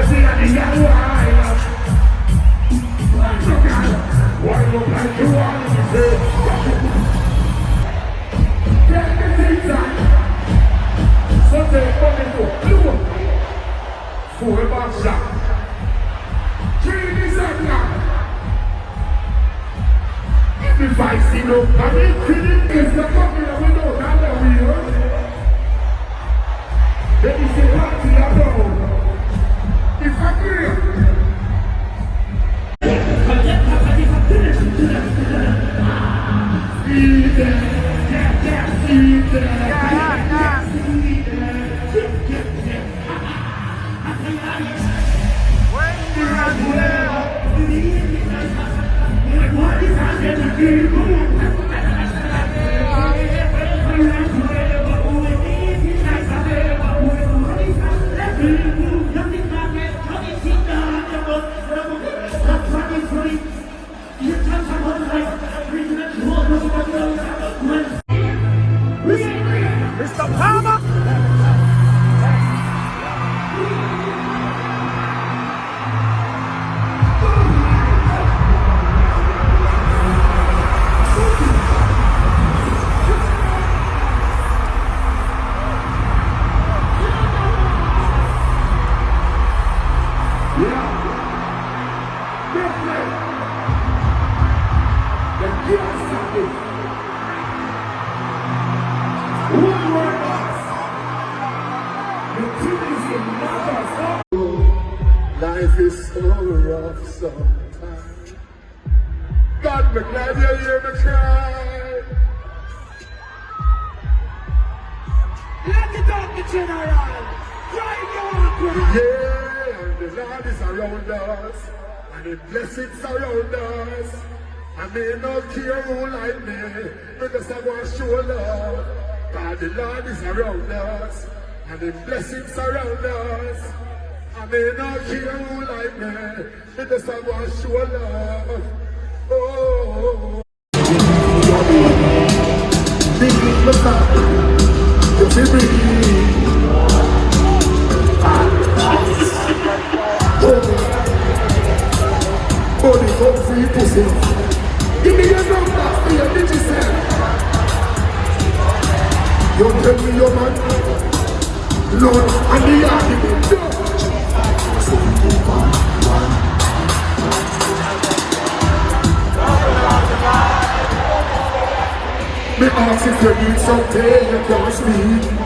you see that the young wild? Why look like you want to say? Get the things on. So take money to blue. Four box shot. 3 design now. If I see no money, critic is the company that we don't have that we heard. Then you say, what's the other? If I agree. See that, see that. Mr. Palmer! Life is so rough sometimes. God, me glad you hear me cry. Let it out, the general! Right on! Yeah, the Lord is around us, and the blessings around us. I may not care who like me, but just I want to show love. God, the Lord is around us, and the blessings around us. I may not care who like me, but just I want to show love. Oh, big you feel me? Body up free pussy. Give me your number, for your bitches there. You tell me your man, Lord, and the argument. Me ask if you need something, you can't speak.